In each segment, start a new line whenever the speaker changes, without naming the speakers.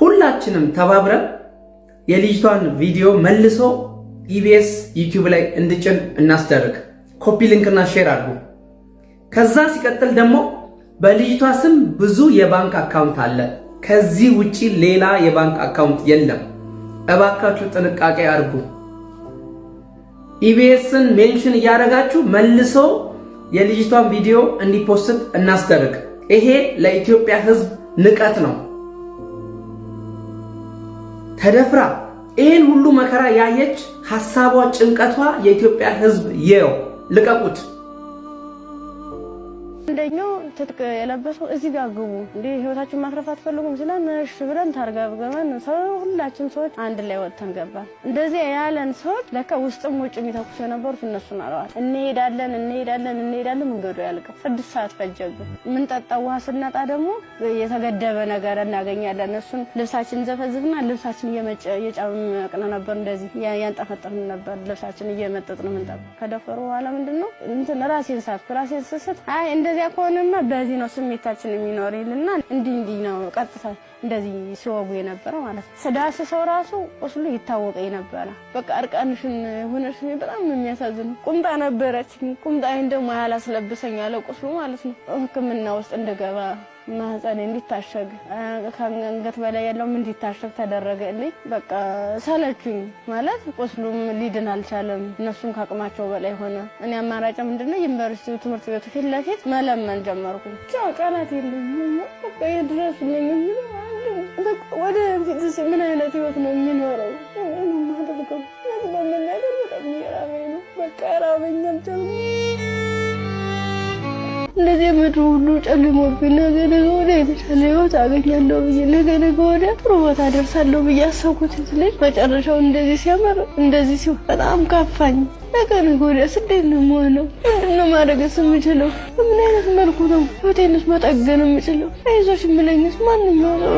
ሁላችንም ተባብረን የልጅቷን ቪዲዮ መልሶ ኢቢኤስ ዩቲዩብ ላይ እንድጭን እናስደርግ። ኮፒ ሊንክና ሼር አድርጉ። ከዛ ሲቀጥል ደግሞ በልጅቷ ስም ብዙ የባንክ አካውንት አለ። ከዚህ ውጪ ሌላ የባንክ አካውንት የለም። እባካችሁ ጥንቃቄ አድርጉ። ኢቢኤስን ሜንሽን እያደረጋችሁ መልሶ የልጅቷን ቪዲዮ እንዲፖስት እናስደርግ። ይሄ ለኢትዮጵያ ሕዝብ ንቀት ነው። ተደፍራ ይሄን ሁሉ መከራ ያየች ሐሳቧ፣ ጭንቀቷ የኢትዮጵያ ሕዝብ ይየው። ልቀቁት።
እንደኛው ትጥቅ የለበሰው እዚህ ጋር ግቡ እንዴ ህይወታችሁን ማትረፍ አትፈልጉም ሲለን እሺ ብለን ታርጋብገመን ሰው ሁላችን ሰዎች አንድ ላይ ወጥተን ገባ። እንደዚህ ያለን ሰዎች ለካ ውስጥም ውጭ የሚተኩሱ የነበሩት እነሱ ናቸው። እንሄዳለን መንገዱ ያልቀው 6 ሰዓት ፈጀብን። ምን ጠጣው ውሃ ስናጣ ደግሞ የተገደበ ነገር እናገኛለን። እሱን ልብሳችን ዘፈዝፍና ልብሳችን እየጨመቅን ነበር። እንደዚህ ያንጠፈጠፍን ነበር። ልብሳችን እየመጠጥን ምንጠጣ ከደፈሩ በኋላ ምንድነው እንትን ራሴን ስስት አይ እንደዚህ ያቆንማ በዚህ ነው ስሜታችን የሚኖርልና እንዲህ ነው ቀጥታ እንደዚህ ሲወጉ የነበረው ማለት ነው። ስዳስ ሰው ራሱ ቁስሉ ይታወቀኝ ነበር። በቃ አርቃንሽን ሆነሽ በጣም የሚያሳዝን ቁምጣ ነበረች። ቁምጣዬን ደግሞ ያላስለብሰኝ ያለ ቁስሉ ማለት ነው። ሕክምና ውስጥ እንደገባ ማህፀኔ እንዲታሸግ ከአንገት በላይ ያለው እንዲታሸግ ተደረገልኝ። በቃ ሰለቹኝ ማለት ቁስሉም ሊድን አልቻለም። እነሱም ካቅማቸው በላይ ሆነ። እኔ አማራጭ ምንድነው ዩኒቨርሲቲ ትምህርት ቤቱ ፊት ለፊት መለመን ጀመርኩ። ቻው ቃላት የለኝም። በቃ ይድረስልኝ በቃ ወደ ፊትስ ምን አይነት ህይወት ነው የሚኖረው? ማደርገው ለምን ነገር በጣም ይራበኝ ነው። በቃ ራበኝም ጀምሮ እንደዚህ ምድሩ ሁሉ ጨልሞብኝ ነገ ወዲያ የተሻለ ህይወት አገኛለሁ ብዬ ነገ ወዲያ ጥሩ ቦታ ደርሳለሁ ብዬ አሰብኩት ልጅ መጨረሻው እንደዚህ ሲያመር እንደዚህ ሲሆን በጣም ከፋኝ። ነገ ወዲያ እንዴት ነው የምሆነው? ምንድነው ማድረግስ የምችለው? በምን አይነት መልኩ ነው ህይወቴንስ መጠገን የምችለው? አይዞሽ የምለኝስ ማንኛው ነው?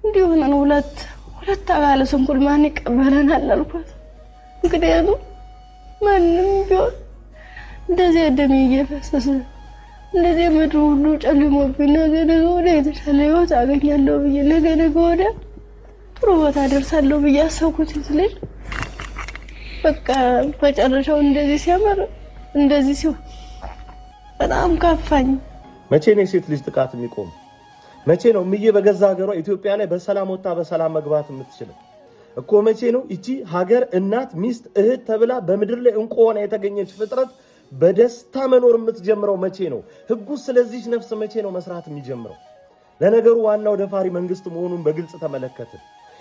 እንዲሁ ነው ሁለት አባለ ስንኩል ማን ይቀበለናል አልኳት። ምክንያቱም ማንም ቢሆን እንደዚህ ደም እየፈሰሰ እንደዚህ ምድሩ ሁሉ ጨልሞብኝ ነገ ወዲያ የተሻለ ህይወት አገኛለሁ ብዬ ነገ ወዲያ ጥሩ ቦታ ደርሳለሁ ብዬ አሰብኩት ልጅ በቃ መጨረሻው እንደዚህ ሲያመር እንደዚህ ሲሆን በጣም ከፋኝ።
መቼ ነው የሴት ልጅ ጥቃት የሚቆም? መቼ ነው ምዬ በገዛ ሀገሯ ኢትዮጵያ ላይ በሰላም ወጣ በሰላም መግባት የምትችለው? እኮ መቼ ነው እቺ ሀገር እናት፣ ሚስት፣ እህት ተብላ በምድር ላይ እንቁ ሆና የተገኘች ፍጥረት በደስታ መኖር የምትጀምረው መቼ ነው? ህጉ ስለዚህ ነፍስ መቼ ነው መስራት የሚጀምረው? ለነገሩ ዋናው ደፋሪ መንግስት መሆኑን በግልጽ ተመለከተ።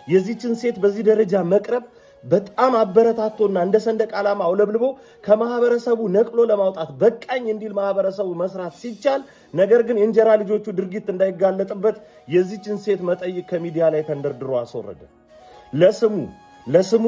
የዚህችን ሴት በዚህ ደረጃ መቅረብ በጣም አበረታቶና እንደ ሰንደቅ ዓላማ አውለብልቦ ከማህበረሰቡ ነቅሎ ለማውጣት በቃኝ እንዲል ማህበረሰቡ መስራት ሲቻል፣ ነገር ግን የእንጀራ ልጆቹ ድርጊት እንዳይጋለጥበት የዚህችን ሴት መጠይቅ ከሚዲያ ላይ ተንደርድሮ አስወረደ። ለስሙ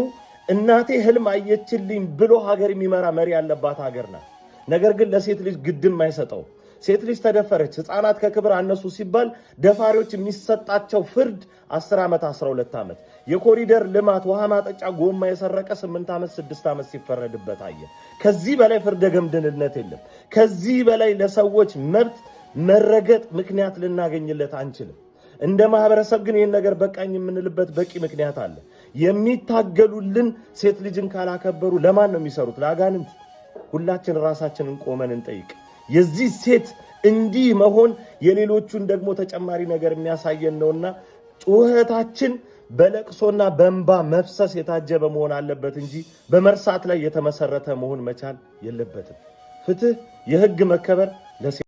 እናቴ ህልም አየችልኝ ብሎ ሀገር የሚመራ መሪ ያለባት ሀገር ናት። ነገር ግን ለሴት ልጅ ግድም አይሰጠው። ሴት ልጅ ተደፈረች፣ ህፃናት ከክብር አነሱ ሲባል ደፋሪዎች የሚሰጣቸው ፍርድ 10 ዓመት 12 ዓመት፣ የኮሪደር ልማት ውሃ ማጠጫ ጎማ የሰረቀ 8 ዓመት 6 ዓመት ሲፈረድበት አየ። ከዚህ በላይ ፍርደ ገምድልነት የለም። ከዚህ በላይ ለሰዎች መብት መረገጥ ምክንያት ልናገኝለት አንችልም። እንደ ማህበረሰብ ግን ይህን ነገር በቃኝ የምንልበት በቂ ምክንያት አለ። የሚታገሉልን ሴት ልጅን ካላከበሩ ለማን ነው የሚሰሩት? ለአጋንንት። ሁላችን ራሳችንን ቆመን እንጠይቅ። የዚህ ሴት እንዲህ መሆን የሌሎቹን ደግሞ ተጨማሪ ነገር የሚያሳየን ነውና ጩኸታችን በለቅሶና በእንባ መፍሰስ የታጀበ መሆን አለበት እንጂ በመርሳት ላይ የተመሰረተ መሆን መቻል የለበትም። ፍትህ፣ የህግ መከበር